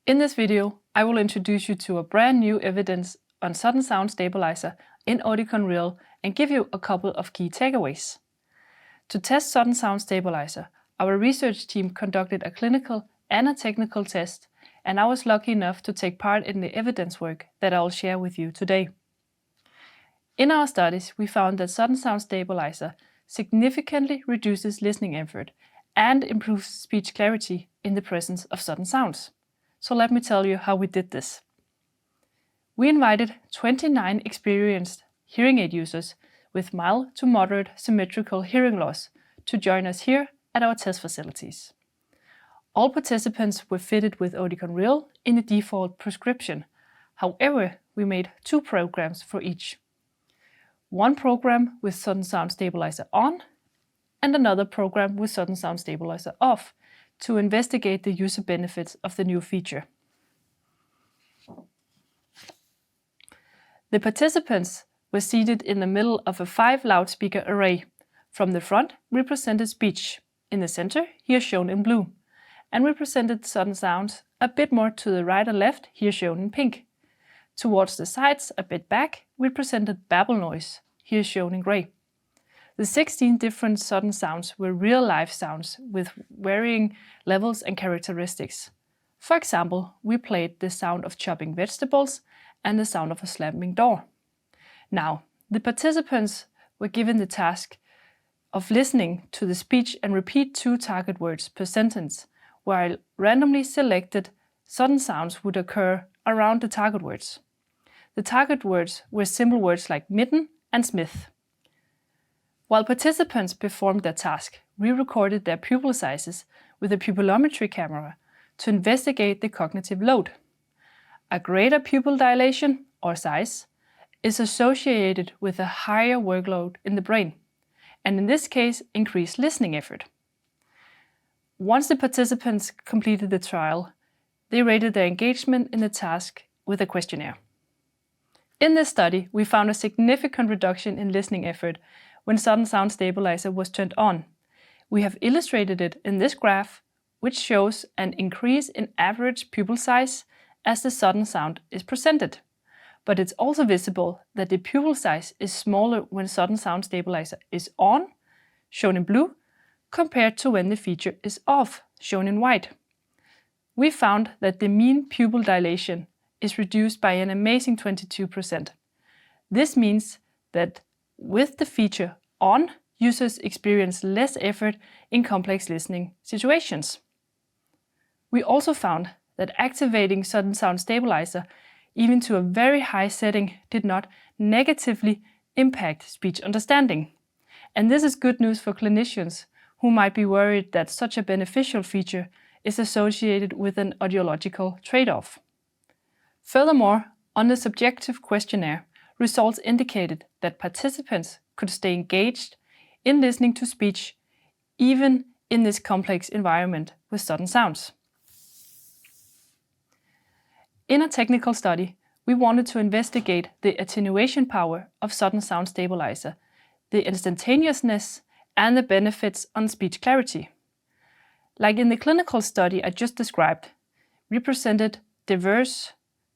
In this video, I will introduce you to a brand new evidence on SuddenSound Stabilizer in Oticon Real and give you a couple of key takeaways. To test SuddenSound Stabilizer, our research team conducted a clinical and a technical test, and I was lucky enough to take part in the evidence work that I will share with you today. In our studies, we found that SuddenSound Stabilizer significantly reduces listening effort and improves speech clarity in the presence of sudden sounds. So let me tell you how we did this. We invited 29 experienced hearing aid users with mild to moderate symmetrical hearing loss to join us here at our test facilities. All participants were fitted with Oticon Real in the default prescription. However, we made 2 programs for each. One program with SuddenSound Stabilizer on and another program with SuddenSound Stabilizer off to investigate the user benefits of the new feature. The participants were seated in the middle of a 5 loudspeaker array. From the front represented speech, in the center, here shown in blue, and represented sudden sounds a bit more to the right and left, here shown in pink. Towards the sides, a bit back, represented babble noise, here shown in gray. The 16 different sudden sounds were real-life sounds with varying levels and characteristics. For example, we played the sound of chopping vegetables and the sound of a slamming door. Now, the participants were given the task of listening to the speech and repeat 2 target words per sentence, while randomly selected sudden sounds would occur around the target words. The target words were simple words like mitten and smith. While participants performed their task, we recorded their pupil sizes with a pupillometry camera to investigate the cognitive load. A greater pupil dilation, or size, is associated with a higher workload in the brain, and in this case, increased listening effort. Once the participants completed the trial, they rated their engagement in the task with a questionnaire. In this study, we found a significant reduction in listening effort when SuddenSound Stabilizer was turned on. We have illustrated it in this graph, which shows an increase in average pupil size as the sudden sound is presented. But it's also visible that the pupil size is smaller when SuddenSound Stabilizer is on, shown in blue, compared to when the feature is off, shown in white. We found that the mean pupil dilation is reduced by an amazing 22%. This means that with the feature on, users experience less effort in complex listening situations. We also found that activating SuddenSound Stabilizer even to a very high setting did not negatively impact speech understanding. And this is good news for clinicians who might be worried that such a beneficial feature is associated with an audiological trade-off. Furthermore, on the subjective questionnaire, results indicated that participants could stay engaged in listening to speech even in this complex environment with sudden sounds. In a technical study, we wanted to investigate the attenuation power of SuddenSound Stabilizer, the instantaneousness, and the benefits on speech clarity. Like in the clinical study I just described, we presented diverse,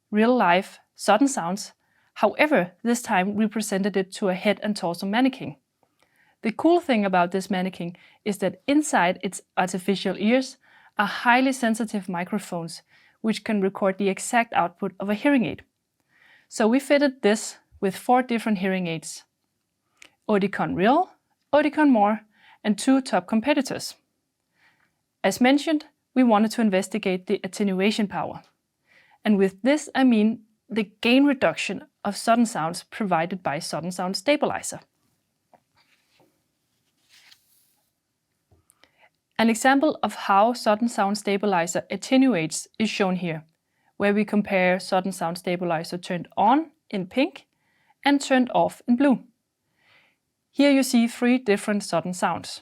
real-life sudden sounds. However, this time we presented it to a head and torso mannequin. The cool thing about this mannequin is that inside its artificial ears are highly sensitive microphones which can record the exact output of a hearing aid. So we fitted this with 4 different hearing aids: Oticon Real, Oticon More, and 2 top competitors. As mentioned, we wanted to investigate the attenuation power. And with this I mean the gain reduction of sudden sounds provided by SuddenSound Stabilizer. An example of how SuddenSound Stabilizer attenuates is shown here, where we compare SuddenSound Stabilizer turned on in pink and turned off in blue. Here you see 3 different sudden sounds.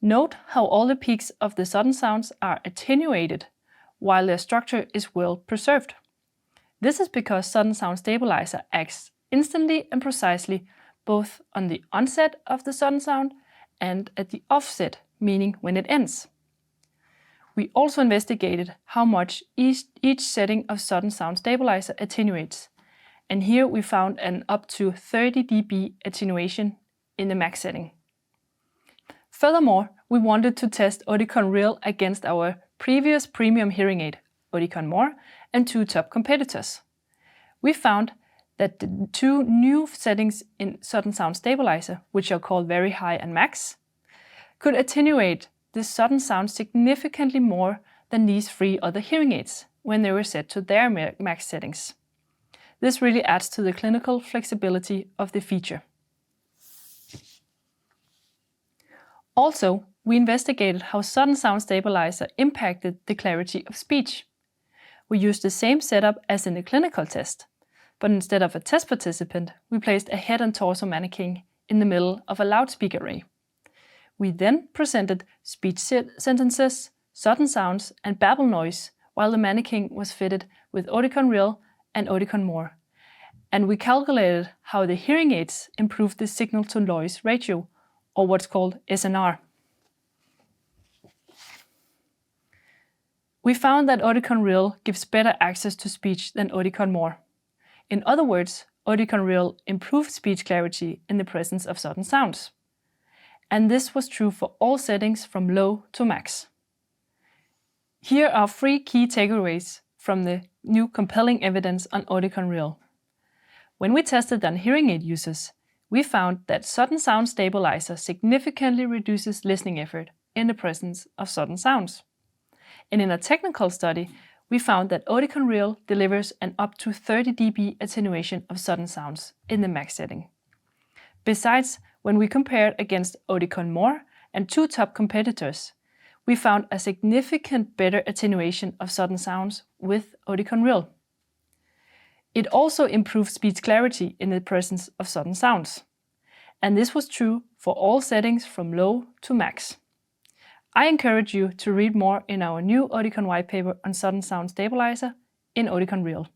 Note how all the peaks of the sudden sounds are attenuated, while their structure is well preserved. This is because SuddenSound Stabilizer acts instantly and precisely both on the onset of the sudden sound and at the offset, meaning when it ends. We also investigated how much each setting of SuddenSound Stabilizer attenuates, and here we found an up to 30 dB attenuation in the max setting. Furthermore, we wanted to test Oticon Real against our previous premium hearing aid, Oticon More, and two top competitors. We found that the two new settings in SuddenSound Stabilizer, which are called Very High and Max, could attenuate the sudden sound significantly more than these three other hearing aids when they were set to their max settings. This really adds to the clinical flexibility of the feature. Also, we investigated how SuddenSound Stabilizer impacted the clarity of speech. We used the same setup as in the clinical test, but instead of a test participant, we placed a head and torso mannequin in the middle of a loudspeaker array. We then presented speech sentences, sudden sounds, and babble noise while the mannequin was fitted with Oticon Real and Oticon More. And we calculated how the hearing aids improved the signal-to-noise ratio, or what's called SNR. We found that Oticon Real gives better access to speech than Oticon More. In other words, Oticon Real improved speech clarity in the presence of sudden sounds. And this was true for all settings from low to max. Here are 3 key takeaways from the new compelling evidence on Oticon Real. When we tested on hearing aid users, we found that SuddenSound Stabilizer significantly reduces listening effort in the presence of sudden sounds. And in a technical study, we found that Oticon Real delivers an up to 30 dB attenuation of sudden sounds in the max setting. Besides, when we compared against Oticon More and two top competitors, we found a significant better attenuation of sudden sounds with Oticon Real. It also improved speech clarity in the presence of sudden sounds. And this was true for all settings from low to max. I encourage you to read more in our new Oticon white paper on SuddenSound Stabilizer in Oticon Real.